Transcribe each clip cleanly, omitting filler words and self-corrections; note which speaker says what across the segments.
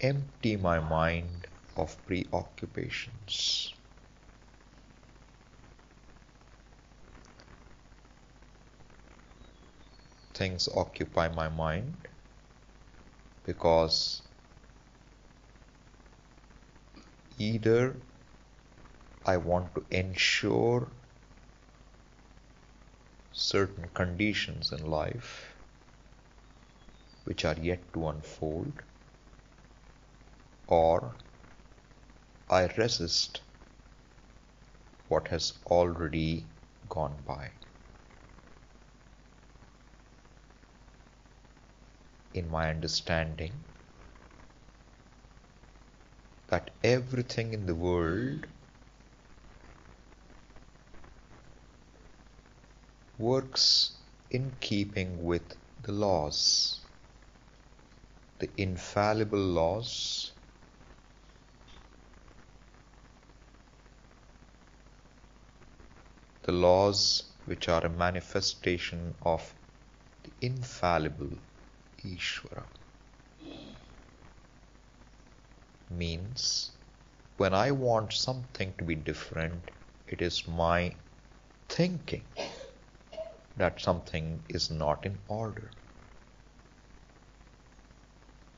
Speaker 1: empty my mind of preoccupations. Things occupy my mind because either I want to ensure certain conditions in life which are yet to unfold, or I resist what has already gone by. In my understanding that everything in the world works in keeping with the laws, the infallible laws the laws which are a manifestation of the infallible Ishvara. Means, when I want something to be different, it is my thinking that something is not in order.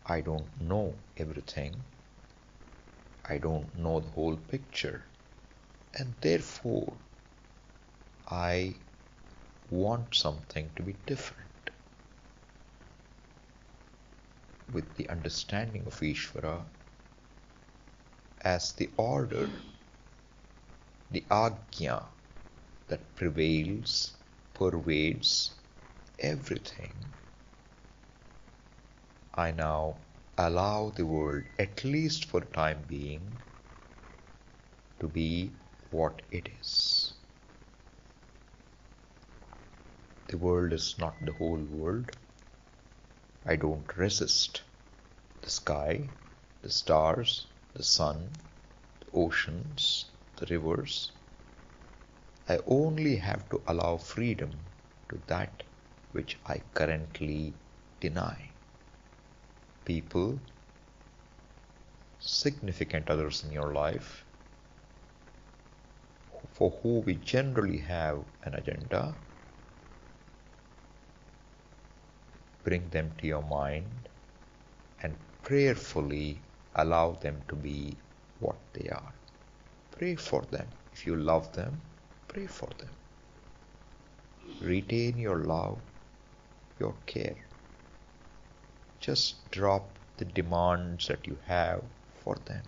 Speaker 1: I don't know everything. I don't know the whole picture. And therefore, I want something to be different. With the understanding of Ishvara as the order, the Agnya that prevails, pervades everything, I now allow the world, at least for the time being, to be what it is. The world is not the whole world. I don't resist the sky, the stars, the sun, the oceans, the rivers. I only have to allow freedom to that which I currently deny. People, significant others in your life, for whom we generally have an agenda, bring them to your mind and prayerfully allow them to be what they are. Pray for them. If you love them, pray for them. Retain your love, your care. Just drop the demands that you have for them.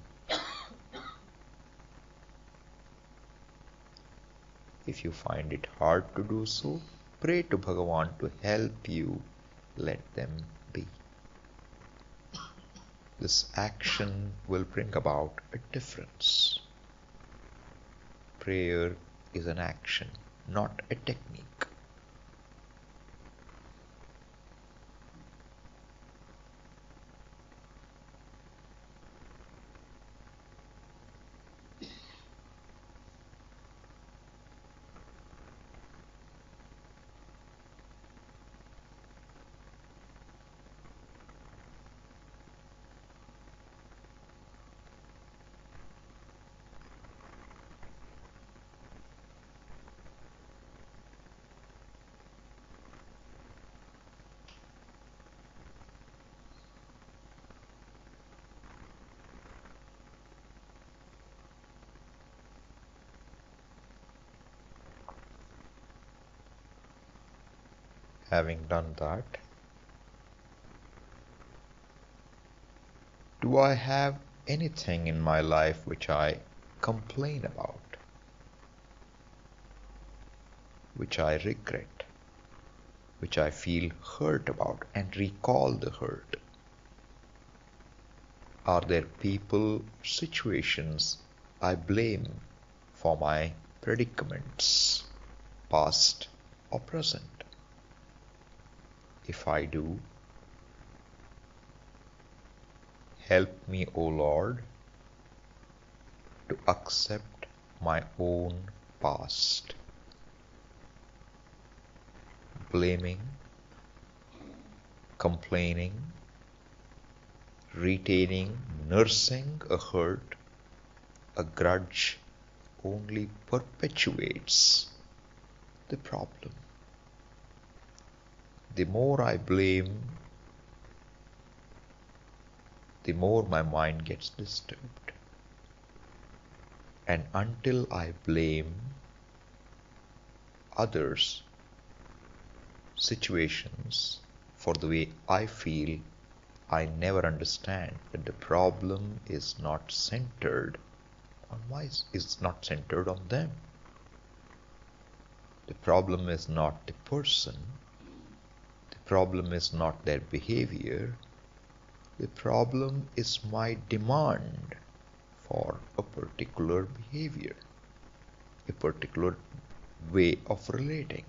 Speaker 1: If you find it hard to do so, pray to Bhagavan to help you let them be. This action will bring about a difference. Prayer is an action, not a technique. Having done that, do I have anything in my life which I complain about, which I regret, which I feel hurt about and recall the hurt? Are there people, situations I blame for my predicaments, past or present? If I do, help me, O Lord, to accept my own past. Blaming, complaining, retaining, nursing a hurt, a grudge only perpetuates the problem. The more I blame, the more my mind gets disturbed. And until I blame others, situations for the way I feel, I never understand that the problem is not centered on them. The problem is not the person. The problem is not their behavior. The problem is my demand for a particular behavior, a particular way of relating.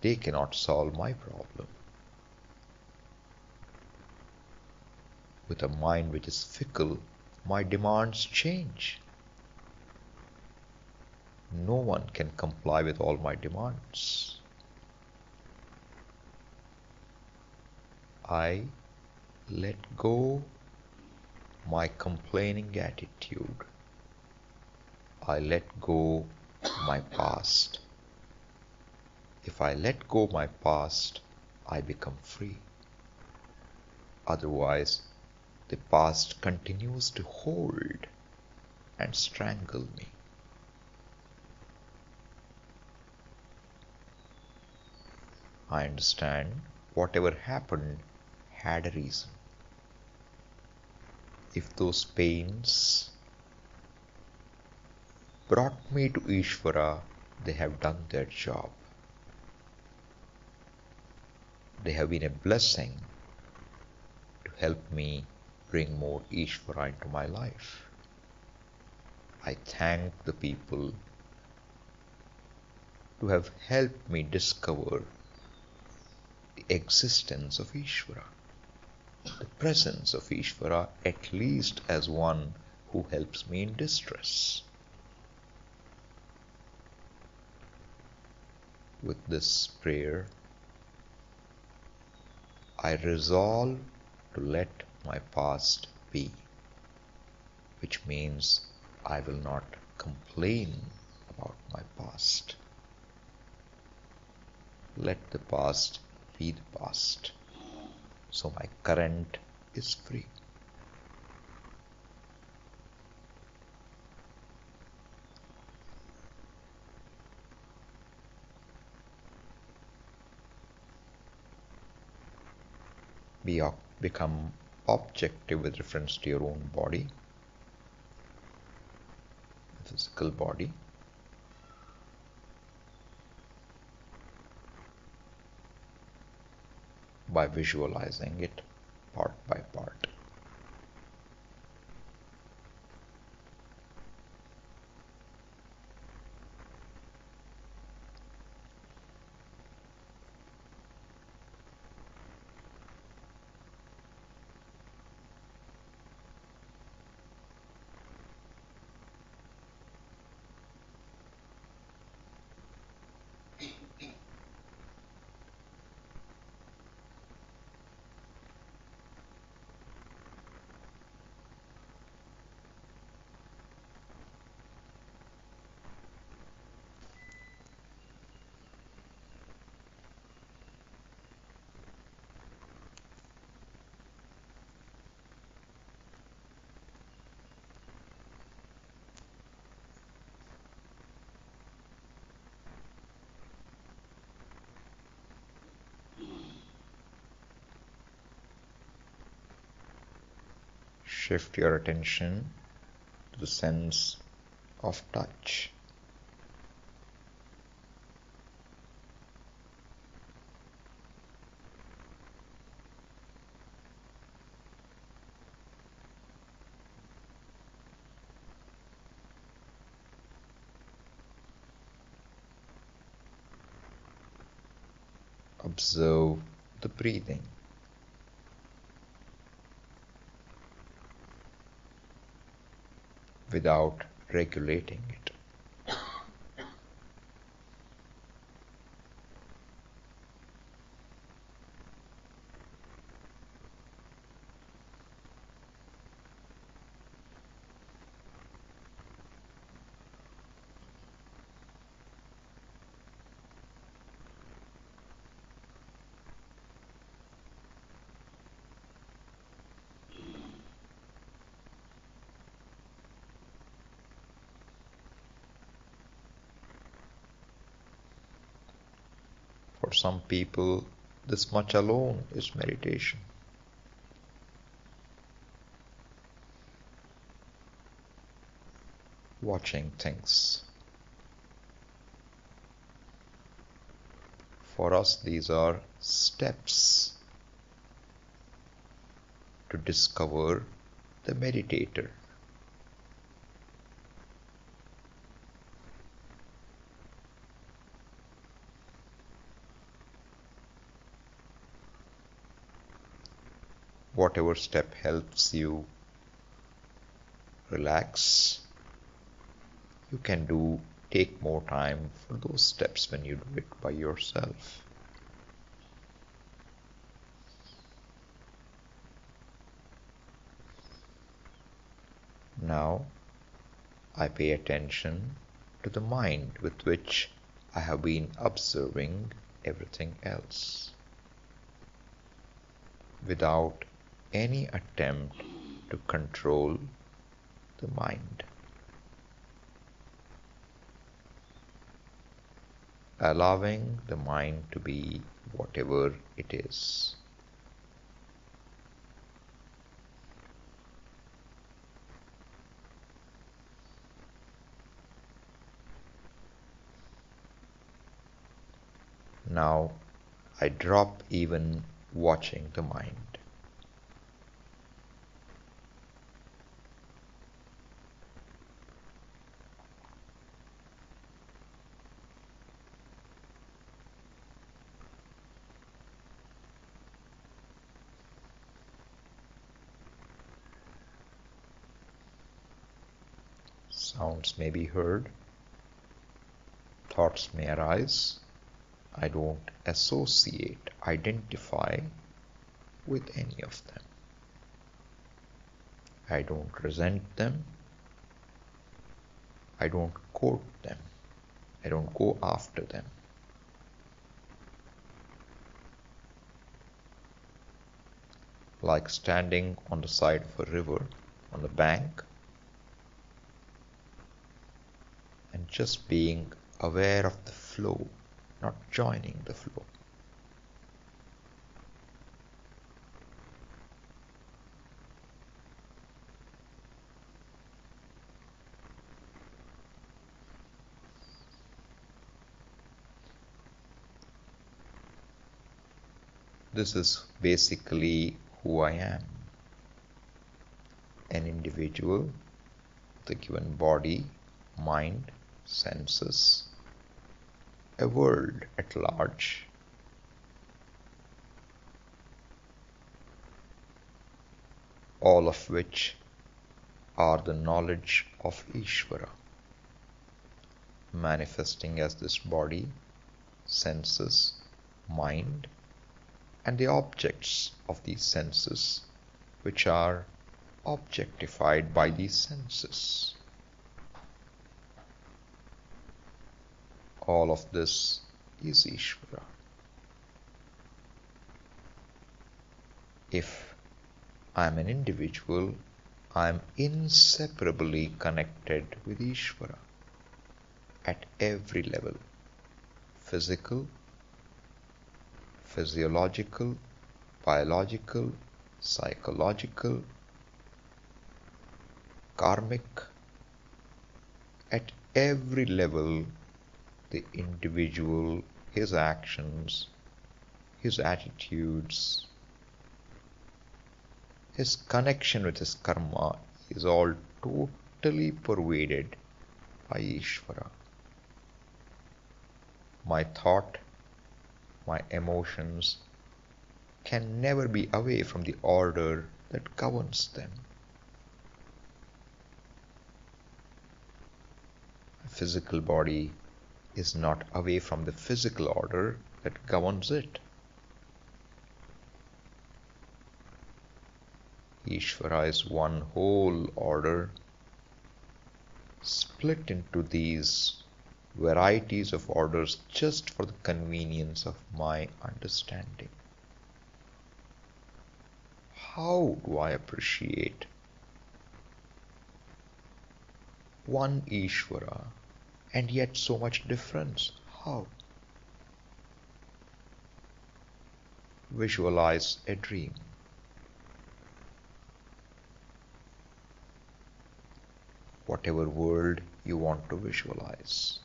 Speaker 1: They cannot solve my problem. With a mind which is fickle, my demands change. No one can comply with all my demands. I let go my complaining attitude. I let go my past. If I let go my past, I become free. Otherwise, the past continues to hold and strangle me. I understand whatever happened had a reason. If those pains brought me to Ishvara, they have done their job. They have been a blessing to help me bring more Ishvara into my life. I thank the people who have helped me discover the existence of Ishvara, the presence of Ishvara, at least as one who helps me in distress. With this prayer, I resolve to let my past be, which means I will not complain about my past. Let the past be the past, so my current is free. Become objective with reference to your own body, the physical body. By visualizing it part by part. Shift your attention to the sense of touch. Observe the breathing. Without regulating it. For some people, this much alone is meditation. Watching things. For us, these are steps to discover the meditator. Whatever step helps you relax, you can take more time for those steps when you do it by yourself. Now, I pay attention to the mind with which I have been observing everything else, without any attempt to control the mind. Allowing the mind to be whatever it is. Now I drop even watching the mind. Sounds may be heard, thoughts may arise. I don't associate, identify with any of them. I don't resent them. I don't quote them. I don't go after them. Like standing on the side of a river, on the bank, and just being aware of the flow, not joining the flow. This is basically who I am. An individual with a given body, mind, senses, a world at large, all of which are the knowledge of Ishvara, manifesting as this body, senses, mind, and the objects of these senses, which are objectified by these senses. All of this is Ishvara. If I am an individual, I am inseparably connected with Ishvara at every level: physical, physiological, biological, psychological, karmic. At every level, the individual, his actions, his attitudes, his connection with his karma is all totally pervaded by Ishvara. My thought, my emotions can never be away from the order that governs them. A physical body is not away from the physical order that governs it. Ishvara is one whole order, split into these varieties of orders just for the convenience of my understanding. How do I appreciate one Ishvara and yet so much difference? How? visualize a dream. Whatever world you want to visualize,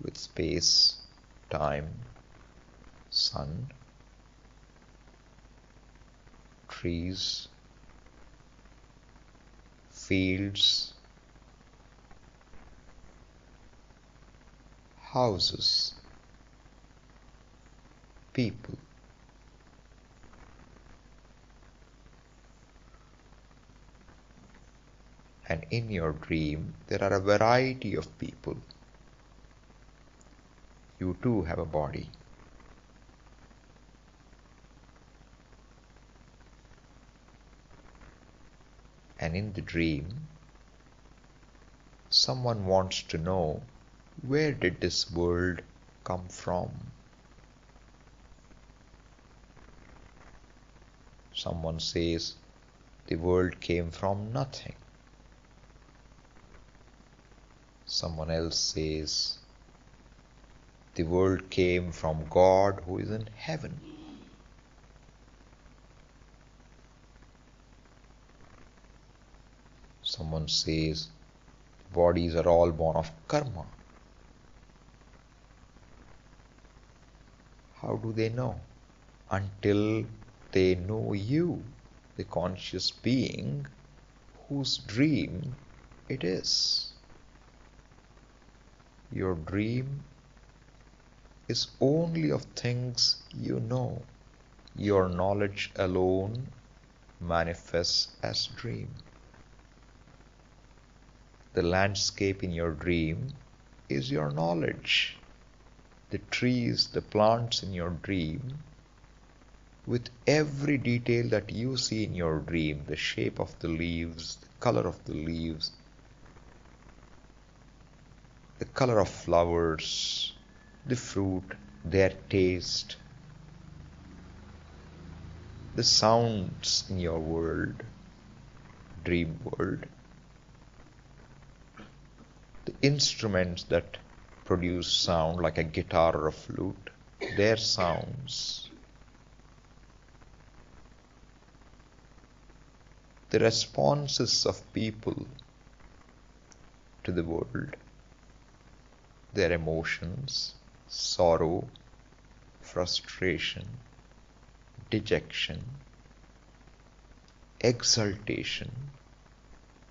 Speaker 1: with space, time, sun, trees, fields, houses, people. And in your dream, there are a variety of people. You too have a body. And in the dream, someone wants to know, where did this world come from? Someone says, the world came from nothing. Someone else says, the world came from God who is in heaven. Someone says, bodies are all born of karma. How do they know? Until they know you, the conscious being whose dream it is. Your dream is only of things you know. Your knowledge alone manifests as dream. The landscape in your dream is your knowledge. The trees, the plants in your dream, with every detail that you see in your dream, the shape of the leaves, the color of the leaves, the color of flowers, the fruit, their taste, the sounds in your world, dream world, the instruments that produce sound like a guitar or a flute, their sounds, the responses of people to the world, their emotions, sorrow, frustration, dejection, exultation,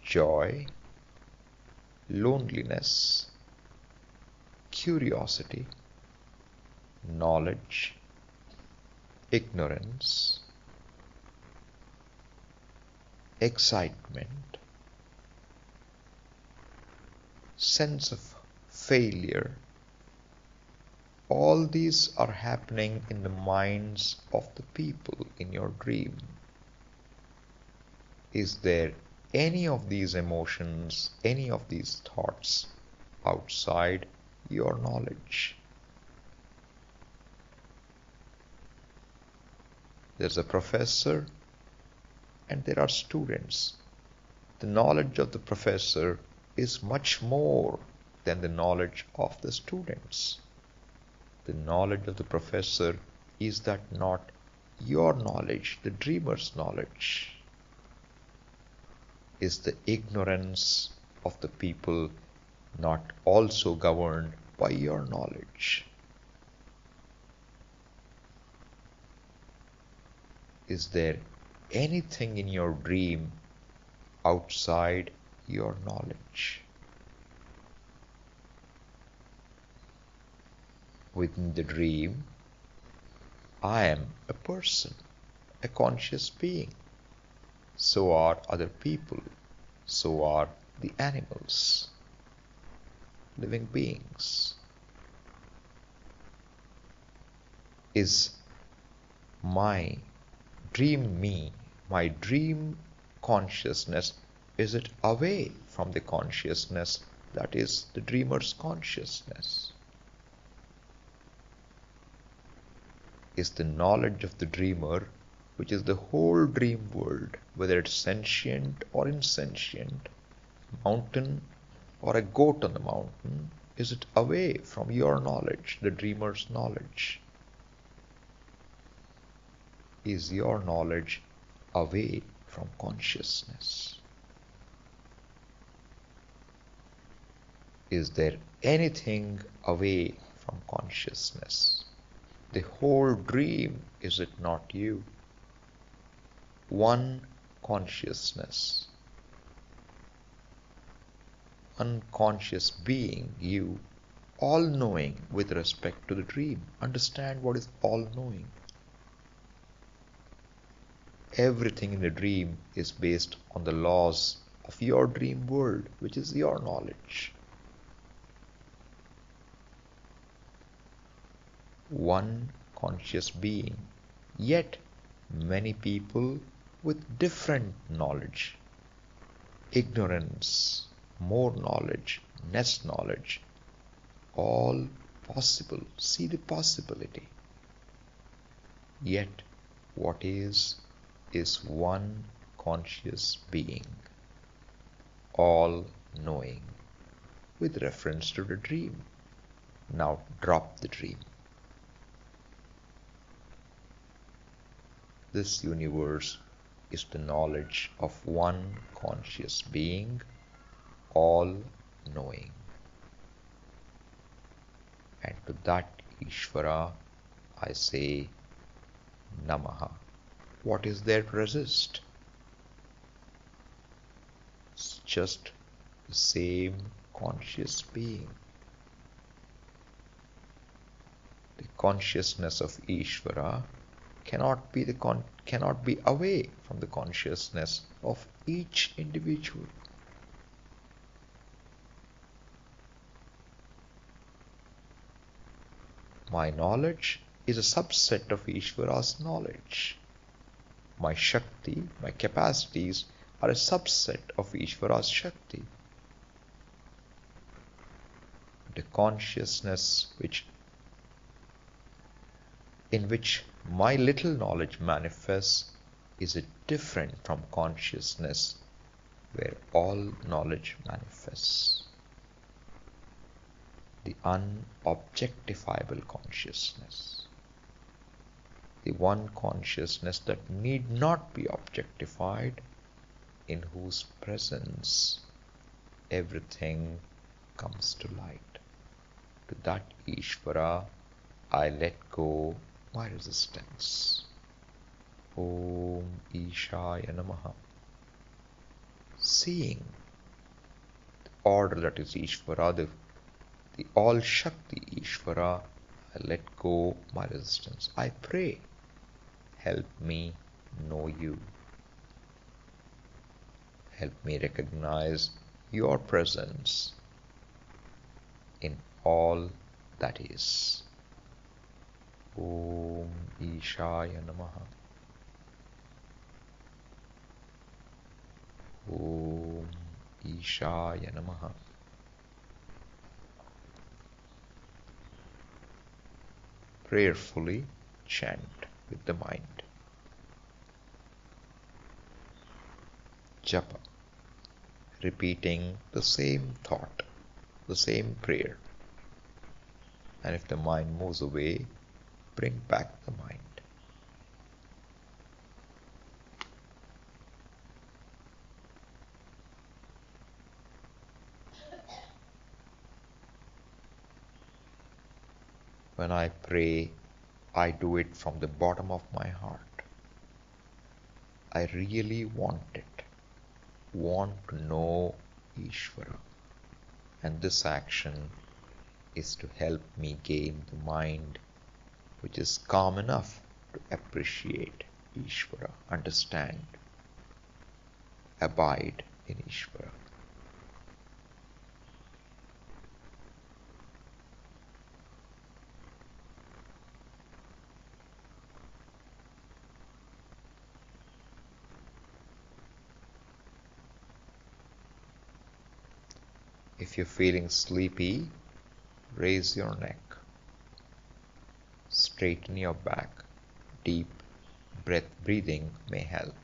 Speaker 1: joy, loneliness, curiosity, knowledge, ignorance, excitement, sense of failure. All these are happening in the minds of the people in your dream. Is there any of these emotions, any of these thoughts outside your knowledge? There's a professor and there are students. The knowledge of the professor is much more than the knowledge of the students. The knowledge of the professor is that not your knowledge, the dreamer's knowledge. Is the ignorance of the people not also governed by your knowledge? Is there anything in your dream outside your knowledge? Within the dream, I am a person, a conscious being. So are other people. So are the animals, living beings. Is my dream me, my dream consciousness, is it away from the consciousness that is the dreamer's consciousness? Is the knowledge of the dreamer, which is the whole dream world, whether it's sentient or insentient, mountain or a goat on the mountain, is it away from your knowledge, the dreamer's knowledge? is your knowledge away from consciousness? Is there anything away from consciousness? The whole dream, is it not you? One consciousness, unconscious being, you, all-knowing with respect to the dream. Understand what is all-knowing. Everything in the dream is based on the laws of your dream world, which is your knowledge. One conscious being, yet many people with different knowledge. Ignorance, more knowledge, less knowledge, all possible. See the possibility. Yet what is one conscious being, all knowing, with reference to the dream. Now drop the dream. This universe is the knowledge of one conscious being, all knowing. And to that Ishvara I say Namaha. What is there to resist? It's just the same conscious being. The consciousness of Ishvara cannot be away from the consciousness of each individual. My knowledge is a subset of Ishvara's knowledge. My Shakti, my capacities are a subset of Ishvara's Shakti. The consciousness in which my little knowledge manifests is different from consciousness where all knowledge manifests. The unobjectifiable consciousness. The one consciousness that need not be objectified, in whose presence everything comes to light. To that Ishvara I let go my resistance. Om Ishaya Namaha. Seeing the order that is Ishvara, the all Shakti Ishvara, I let go my resistance. I pray, help me know you. Help me recognize your presence in all that is. Om Ishaya Namaha. Om Ishaya Namaha. Prayerfully chant with the mind. Japa, repeating the same thought, the same prayer. And if the mind moves away, bring back the mind. When I pray, I do it from the bottom of my heart. I really want it, want to know Ishvara. And this action is to help me gain the mind which is calm enough to appreciate Ishvara, understand, abide in Ishvara. If you're feeling sleepy, raise your neck. Straighten your back. Deep breathing may help.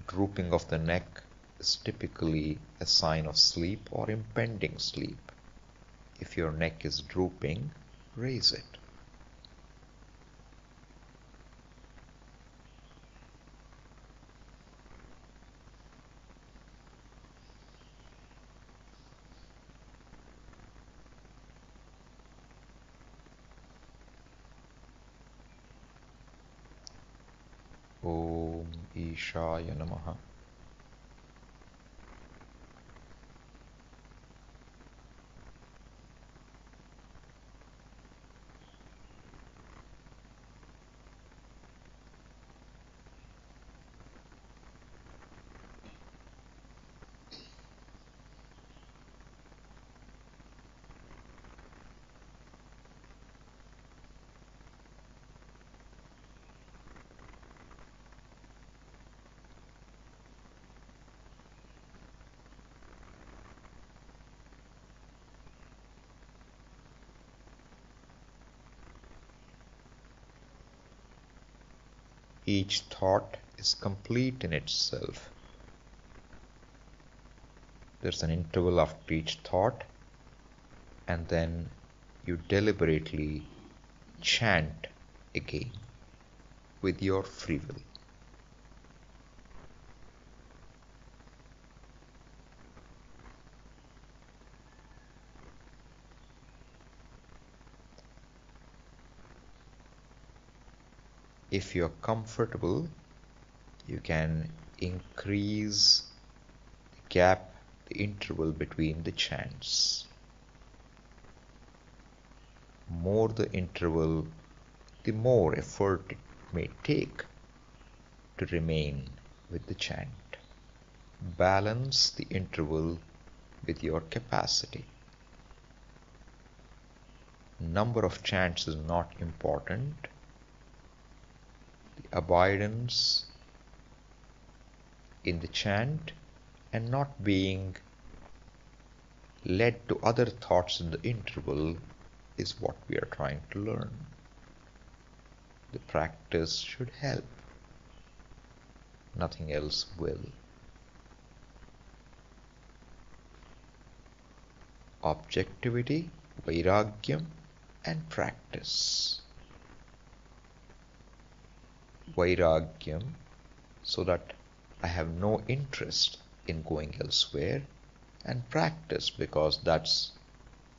Speaker 1: Drooping of the neck is typically a sign of sleep or impending sleep. If your neck is drooping, raise it. Om Ishaya Namaha. Each thought is complete in itself. There's an interval after each thought, and then you deliberately chant again with your free will. If you're comfortable, you can increase the gap, the interval between the chants. More the interval, the more effort it may take to remain with the chant. Balance the interval with your capacity. Number of chants is not important. The abidance in the chant and not being led to other thoughts in the interval is what we are trying to learn. The practice should help. Nothing else will. Objectivity, vairagyam, and practice. Vairagyam, so that I have no interest in going elsewhere, and practice because that's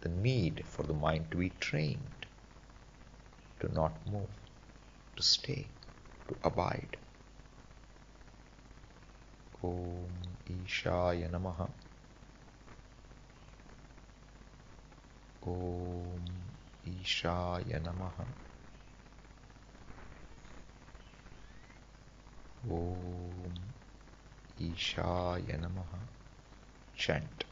Speaker 1: the need for the mind to be trained, to not move, to stay, to abide. Om Ishaya Namaha. Om Ishaya Namaha. Om Ishaya Namaha. Chant.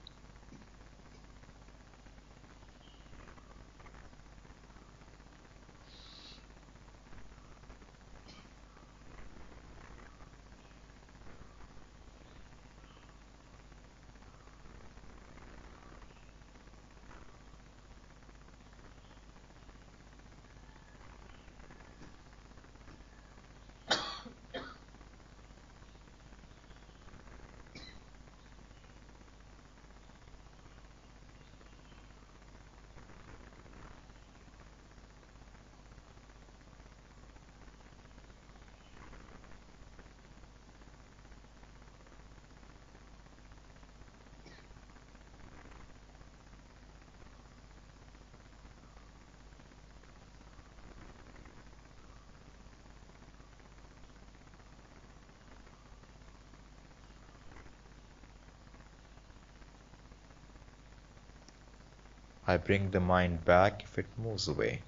Speaker 1: I bring the mind back if it moves away.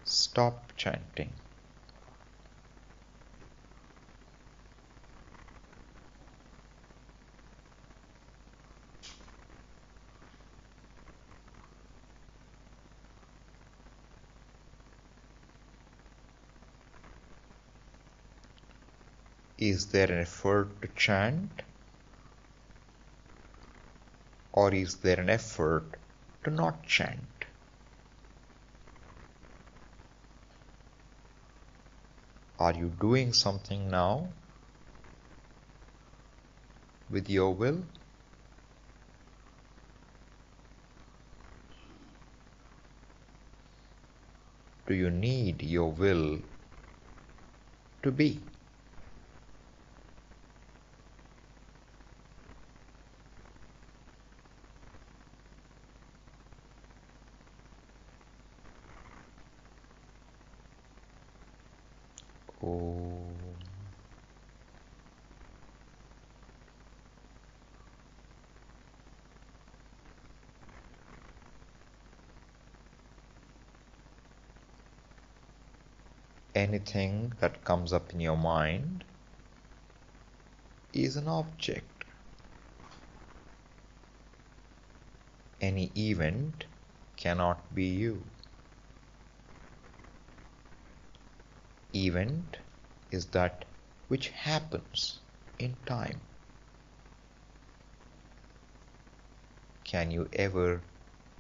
Speaker 1: Stop chanting. Is there an effort to chant? Or is there an effort to not chant? Are you doing something now with your will? Do you need your will to be? Om. Anything that comes up in your mind is an object. Any event cannot be you. Event is that which happens in time. Can you ever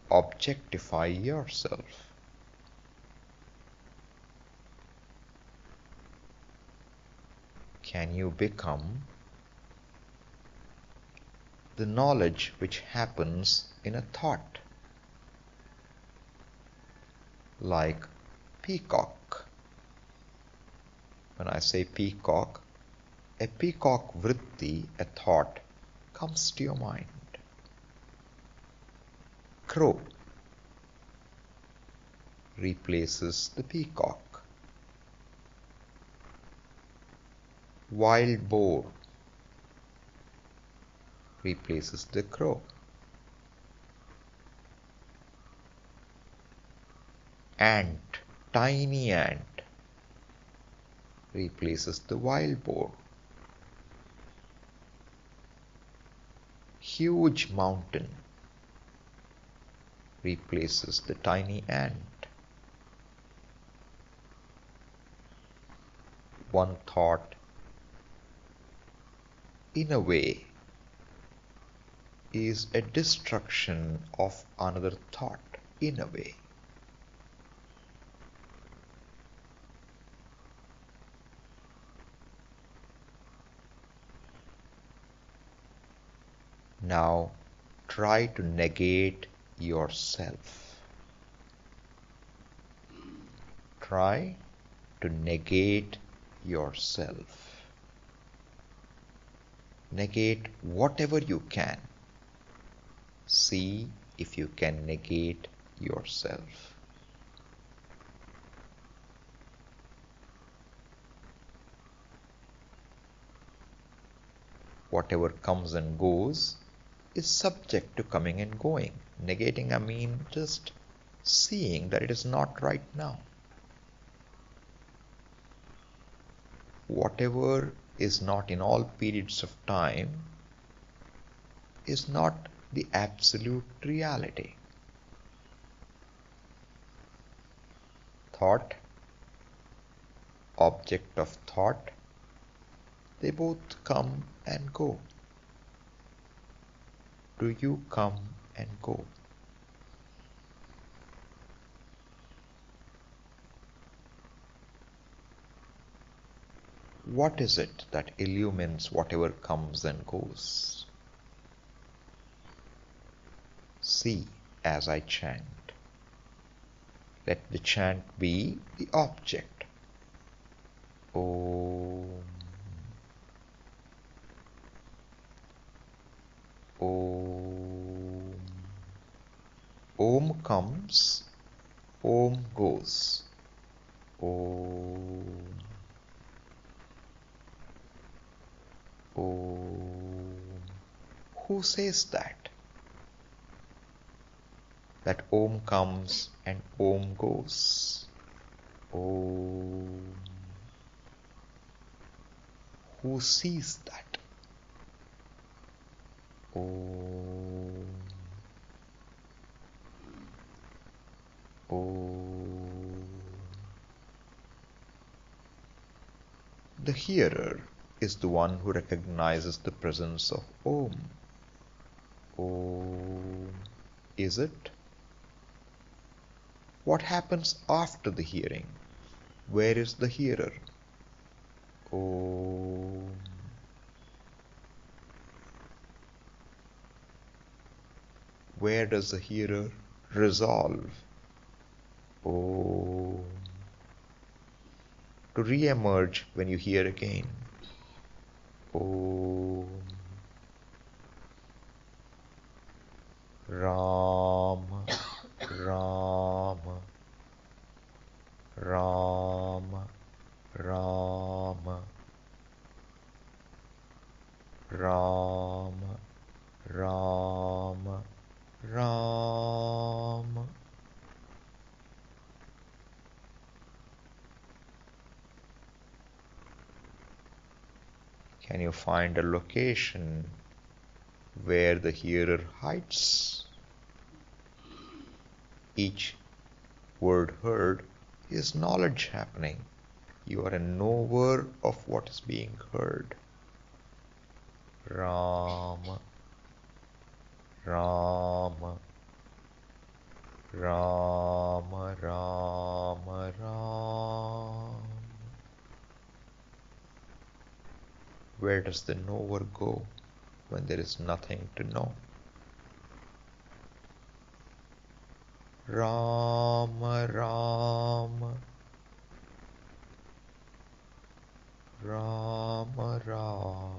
Speaker 1: objectify yourself? Can you become the knowledge which happens in a thought? Like peacock. When I say peacock, a peacock vritti, a thought, comes to your mind. Crow replaces the peacock. Wild boar replaces the crow. Ant, tiny ant, replaces the wild boar. Huge mountain replaces the tiny ant. One thought, in a way, is a destruction of another thought, in a way. Now try to negate yourself. Try to negate yourself. Negate whatever you can. See if you can negate yourself. Whatever comes and goes is subject to coming and going. Negating, I mean just seeing that it is not right now. Whatever is not in all periods of time is not the absolute reality. Thought, object of thought, they both come and go. Do you come and go? What is it that illumines whatever comes and goes? See as I chant. Let the chant be the object. Om. Om. Om comes, Om goes. Om. Om. Who says that? That Om comes and Om goes. Om. Who sees that? Om. Om. The hearer is the one who recognizes the presence of Om. Om. Is it? What happens after the hearing? Where is the hearer? Om. Where does the hearer resolve? Om. To re-emerge when you hear again. Om. Ram, Ram, Ram, Ram, Ram, Ram, Ram. Can you find a location where the hearer hides? Each word heard is knowledge happening. You are a knower of what is being heard. Ram, Ram, Ram, Ram, Ram. Where does the knower go when there is nothing to know? Ram, Ram, Ram, Ram.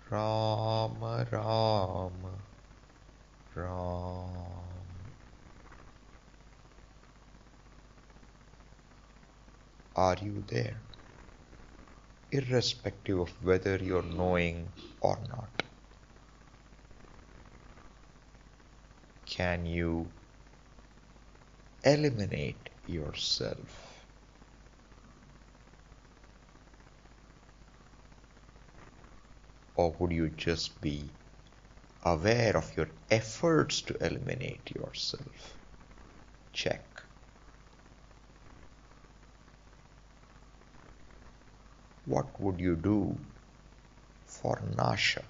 Speaker 1: Ram, Ram, Ram. Are you there? Irrespective of whether you're knowing or not. Can you eliminate yourself? Or would you just be aware of your efforts to eliminate yourself? Check. What would you do for Nasha?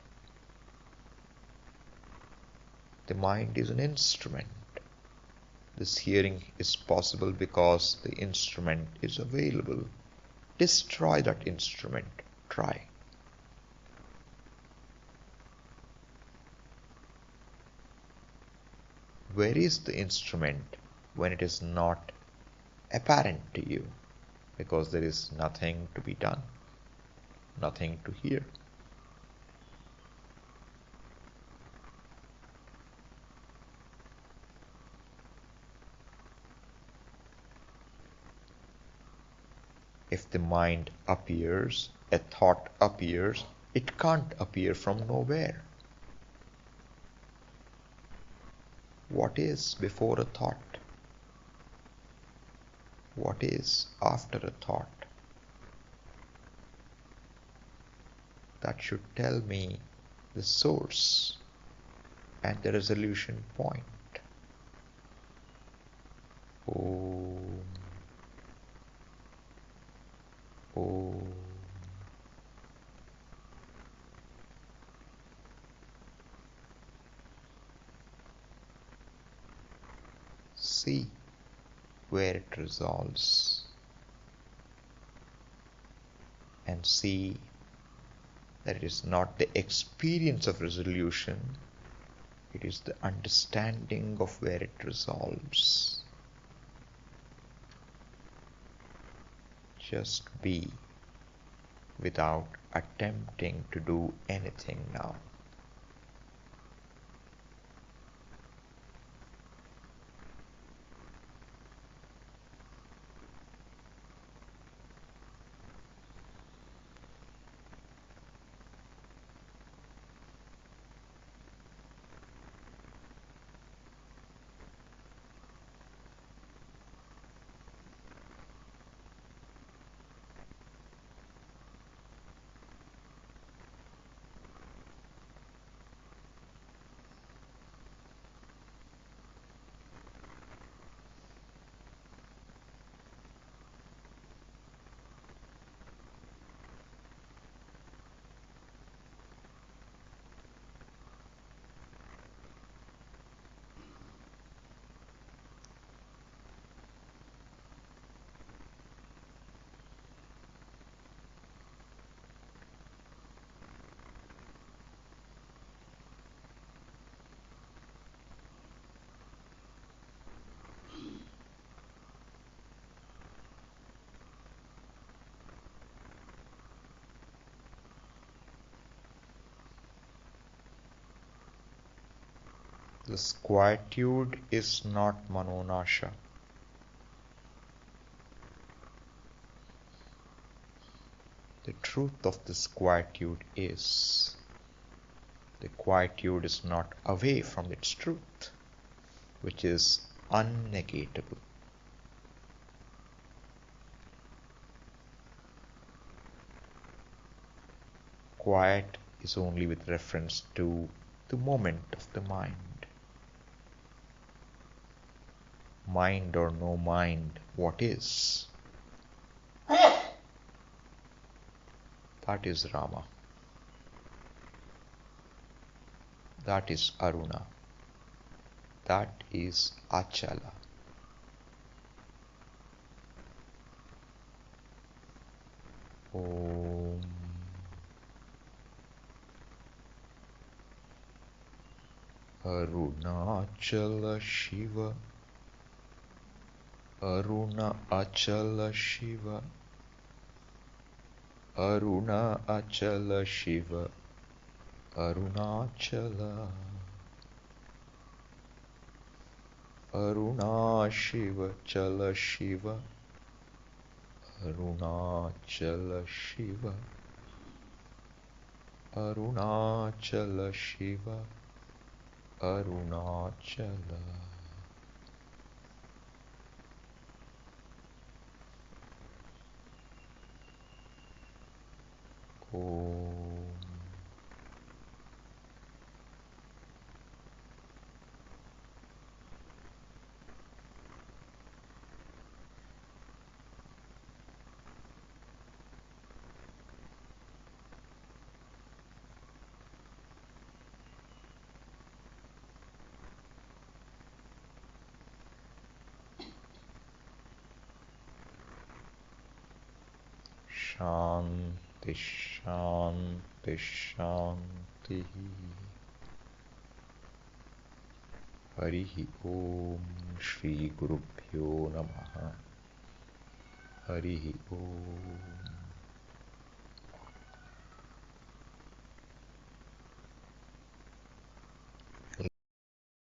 Speaker 1: The mind is an instrument. This hearing is possible because the instrument is available. Destroy that instrument. Try. Where is the instrument when it is not apparent to you? Because there is nothing to be done, nothing to hear. If the mind appears, a thought appears, it can't appear from nowhere. What is before a thought? What is after a thought? That should tell me the source and the resolution point. Om. Om. See where it resolves, and see that it is not the experience of resolution, it is the understanding of where it resolves. Just be without attempting to do anything now. This quietude is not manonasha. The truth of this quietude is the quietude is not away from its truth, which is unnegatable. Quiet is only with reference to the moment of the mind. Mind or no mind, what is? That is Rama. That is Aruna. That is Achala. Om. Arunachala Shiva. Aruna Achala Shiva. Aruna Achala Shiva. Arunachala. Aruna Shiva Chala Shiva. Arunachala Shiva. Arunachala Shiva. Arunachala. Om. Shanti, Shanti, Shanti. Harihi Om Shri Gurubhyo Namaha. Harihi Om.